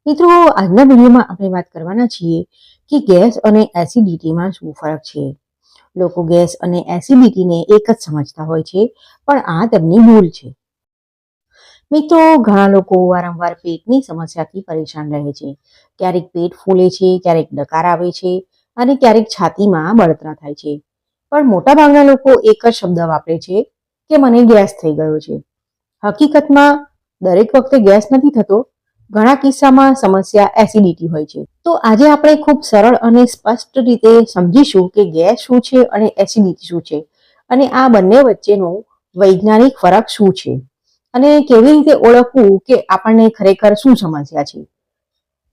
મિત્રો, આજના વિડીયોમાં આપણે વાત કરવાના છીએ કે ગેસ અને એસિડિટીમાં શું ફરક છે. લોકો ગેસ અને એસિડિટીને એક જ સમજતા હોય છે, પણ આ તેમની ભૂલ છે. મિત્રો, ઘણા લોકો વારંવાર પેટની સમસ્યાથી પરેશાન રહે છે. ક્યારેક પેટ ફૂલે છે, ક્યારેક ડકાર આવે છે અને ક્યારેક છાતીમાં બળતરા થાય છે. પણ મોટાભાગના લોકો એક જ શબ્દ વાપરે છે કે મને ગેસ થઈ ગયો છે. હકીકતમાં દરેક વખતે ગેસ નથી થતો. ઘણા કિસ્સામાં સમસ્યા એસિડિટી હોય છે. તો આજે આપણે ખૂબ સરળ અને સ્પષ્ટ રીતે સમજીશું કે ગેસ શું છે અને એસિડિટી શું છે, અને આ બંને વચ્ચેનો વૈજ્ઞાનિક ફરક શું છે, અને કેવી રીતે ઓળખવું કે આપણને ખરેખર શું સમસ્યા છે.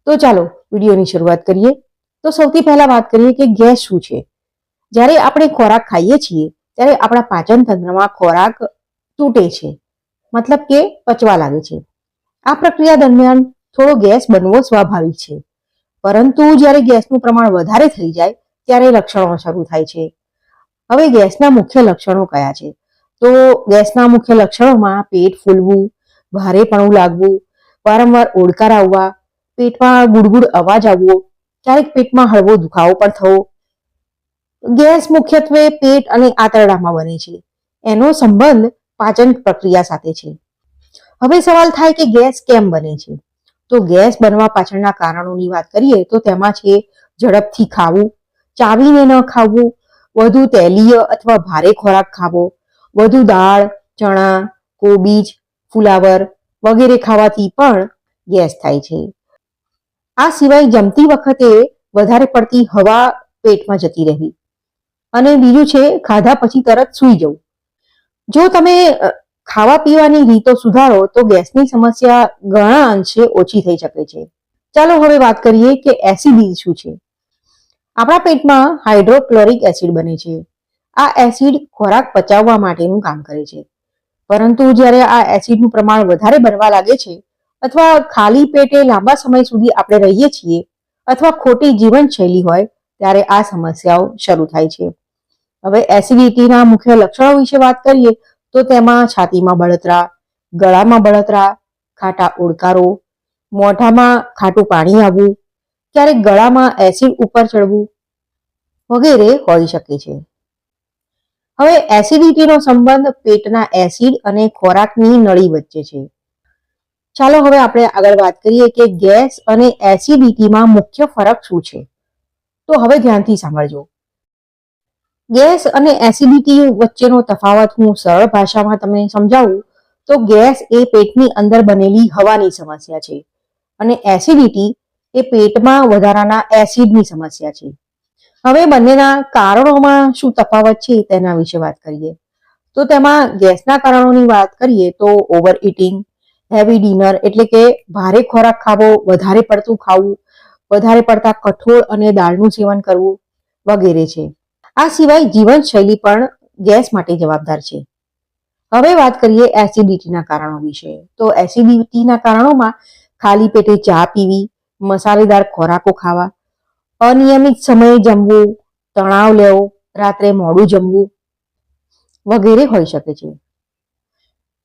તો ચાલો વિડીયોની શરૂઆત કરીએ. તો સૌથી પહેલા વાત કરીએ કે ગેસ શું છે. જ્યારે આપણે ખોરાક ખાઈએ છીએ ત્યારે આપણા પાચન તંત્રમાં ખોરાક તૂટે છે, મતલબ કે પચવા લાગે છે. આ પ્રક્રિયા દરમિયાન થોડો ગેસ બનવો સ્વાભાવિક છે, પરંતુ જ્યારે ગેસનું પ્રમાણ વધારે થઈ જાય ત્યારે લક્ષણો શરૂ થાય છે. હવે ગેસના મુખ્ય લક્ષણો કયા છે? તો ગેસના મુખ્ય લક્ષણોમાં પેટ ફૂલવું, ભારેપણું લાગવું, વારંવાર ઓડકાર આવવા, પેટમાં ગુડગુડ અવાજ આવવો, ક્યારેક પેટમાં હળવો દુખાવો પણ થવો. ગેસ મુખ્યત્વે પેટ અને આંતરડામાં બને છે. એનો સંબંધ પાચન પ્રક્રિયા સાથે છે. હવે સવાલ થાય કે ગેસ કેમ બને છે. તો ગેસ બનવા પાછળના કારણોની વાત કરીએ તો તેમાં છે ઝડપથી ખાવું, ચાવીને ન ખાવું, વધુ તેલીય અથવા ભારે ખોરાક ખાવો, વધુ દાળ, ચણા, કોબીજ, ફુલાવર વગેરે ખાવાથી પણ ગેસ થાય છે. આ સિવાય જમતી વખતે વધારે પડતી હવા પેટમાં જતી રહેવી, અને બીજું છે ખાધા પછી તરત સૂઈ જવું. જો તમે ખાવા પીવાની રીતો સુધારો તો ગેસની સમસ્યા ઘણા અંશે ઓછી થઈ શકે છે. ચાલો હવે વાત કરીએ કે એસિડિટી શું છે. આપણા પેટમાં હાઇડ્રોક્લોરિક એસિડ બને છે. આ એસિડ ખોરાક પચાવવા માટેનું કામ કરે છે. પરંતુ જ્યારે આ એસિડનું પ્રમાણ વધારે બનવા લાગે છે, અથવા ખાલી પેટે લાંબા સમય સુધી આપણે રહીએ છીએ, અથવા ખોટી જીવનશૈલી હોય, ત્યારે આ સમસ્યાઓ શરૂ થાય છે. હવે એસિડિટીના મુખ્ય લક્ષણો વિશે વાત કરીએ તો તેમાં છાતીમાં બળતરા, ગળામાં બળતરા, ખાટા ઓડકારો, મોઢામાં ખાટું પાણી આવવું, ક્યારેક ગળામાં એસિડ ઉપર ચડવું વગેરે હોઈ શકે છે. હવે એસિડિટીનો સંબંધ પેટના એસિડ અને ખોરાકની નળી વચ્ચે છે. ચાલો હવે આપણે આગળ વાત કરીએ કે ગેસ અને એસિડિટીમાં મુખ્ય ફરક શું છે. તો હવે ધ્યાનથી સાંભળજો. ગેસ અને એસિડિટી વચ્ચેનો તફાવત હું સરળ ભાષામાં તમને સમજાવું તો ગેસ એ પેટની અંદર બનેલી હવાની સમસ્યા છે, અને એસિડિટી એ પેટમાં વધારાના એસિડની સમસ્યા છે. હવે બંનેના કારણોમાં શું તફાવત છે તેના વિશે વાત કરીએ. તો તેમાં ગેસના કારણોની વાત કરીએ તો ઓવર ઇટિંગ, હેવી ડિનર એટલે કે ભારે ખોરાક ખાવો, વધારે પડતું ખાવું, વધારે પડતા કઠોળ અને દાળનું સેવન કરવું વગેરે છે. આ સિવાય જીવનશૈલી પણ ગેસ માટે જવાબદાર છે. હવે વાત કરીએ એસિડિટીના કારણો વિશે. તો એસિડિટીના કારણોમાં ખાલી પેટે ચા પીવી, મસાલેદાર ખોરાકો ખાવા, અનિયમિત સમયે જમવું, તણાવ લેવો, રાત્રે મોડું જમવું વગેરે હોઈ શકે છે.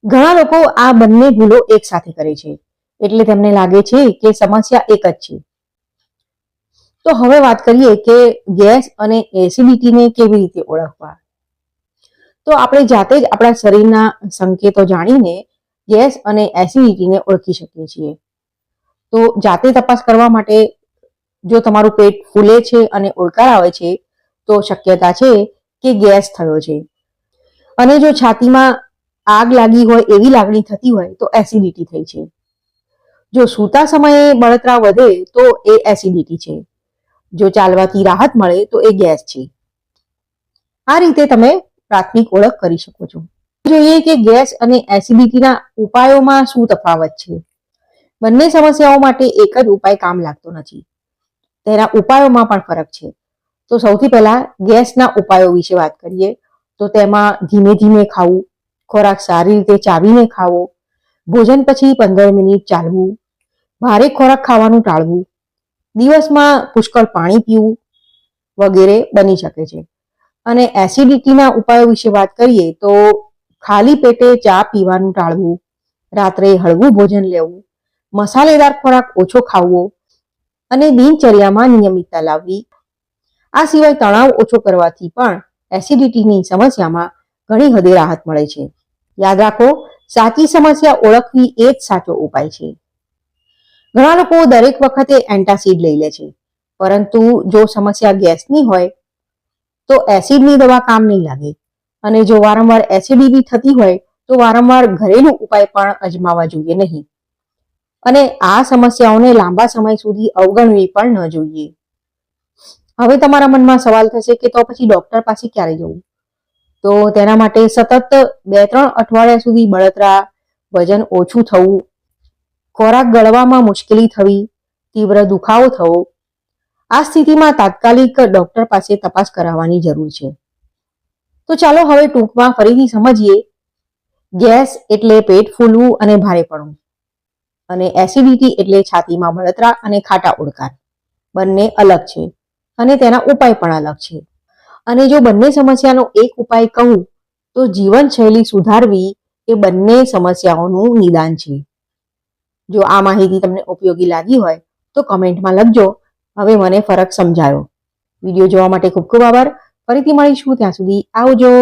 ઘણા લોકો આ બંને ભૂલો એકસાથે કરે છે, એટલે તેમને લાગે છે કે સમસ્યા એક જ છે. તો હવે વાત કરીએ કે ગેસ અને એસિડિટીને કેવી રીતે ઓળખવા. તો આપણે જાતે જ આપણા શરીરના સંકેતો જાણીને ગેસ અને એસિડિટીને ઓળખી શકીએ છીએ. તો જાતે તપાસ કરવા માટે જો તમારું પેટ ફૂલે છે અને ઓડકાર આવે છે તો શક્યતા છે કે ગેસ થયો છે, અને જો છાતીમાં આગ લાગી હોય એવી લાગણી થતી હોય તો એસિડિટી થઈ છે. જો સૂતા સમયે બળતરા વધે તો એ એસિડિટી છે. જો ચાલવાથી રાહત મળે તો એ ગેસ છે. આ રીતે તમે પ્રાથમિક ઓળખ કરી શકો છો. જોઈએ કે ગેસ અને એસિડિટીના ઉપાયોમાં શું તફાવત છે. બંને સમસ્યાઓ માટે એક જ ઉપાય કામ લાગતો નથી. તેના ઉપાયોમાં પણ ફરક છે. તો સૌથી પહેલા ગેસના ઉપાયો વિશે વાત કરીએ તો તેમાં ધીમે ધીમે ખાવું, ખોરાક સારી રીતે ચાવીને ખાવો, ભોજન પછી 15 મિનિટ ચાલવું, ભારે ખોરાક ખાવાનું ટાળવું, દિવસમાં પુષ્કળ પાણી પીવું વગેરે બની શકે છે. અને એસિડિટીના ઉપાયો વિશે વાત કરીએ તો ખાલી પેટે ચા પીવાનું ટાળવું, રાત્રે હળવું ભોજન લેવું, મસાલેદાર ખોરાક ઓછો ખાવો અને દિનચર્યામાં નિયમિતતા લાવવી. આ સિવાય તણાવ ઓછો કરવાથી પણ એસિડિટીની સમસ્યામાં ઘણી હદે રાહત મળે છે. યાદ રાખો, સાચી સમસ્યા ઓળખવી એ જ સાચો ઉપાય છે. ઘણા લોકો દરેક વખતે એન્ટાસિડ લઈ લે છે, પરંતુ જો સમસ્યા ગેસની હોય તો એસિડની દવા કામ નહીં લાગે. અને જો વારંવાર એસિડિટી થતી હોય તો વારંવાર ઘરેલું ઉપાય પણ અજમાવવા જોઈએ નહીં. અને આ સમસ્યાઓને લાંબા સમય સુધી અવગણવી પણ ન જોઈએ. હવે તમારા મનમાં સવાલ થશે કે તો પછી ડોક્ટર પાસે ક્યારે જવું? તો તેના માટે સતત 2-3 અઠવાડિયા સુધી બળતરા, વજન ઓછું થવું, ખોરાક ગળવામાં મુશ્કેલી થવી, તીવ્ર દુખાવો થવો, આ સ્થિતિમાં તાત્કાલિક ડોક્ટર પાસે તપાસ કરાવવાની જરૂર છે. તો ચાલો હવે ટૂંકમાં ફરીથી સમજીએ. ગેસ એટલે પેટ ફૂલવું અને ભારેપણું, અને એસિડિટી એટલે છાતીમાં બળતરા અને ખાટા ઓડકાર. બંને અલગ છે અને તેના ઉપાય પણ અલગ છે. અને જો બંને સમસ્યાનો એક ઉપાય કહું તો જીવનશૈલી સુધારવી એ બંને સમસ્યાઓનું નિદાન છે. જો આ માહિતી તમને ઉપયોગી લાગી હોય તો કમેન્ટમાં લખજો, હવે મને ફરક સમજાયો. વિડીયો જોવા માટે ખૂબ ખૂબ આભાર. ફરીથી મળીશું, ત્યાં સુધી આવજો.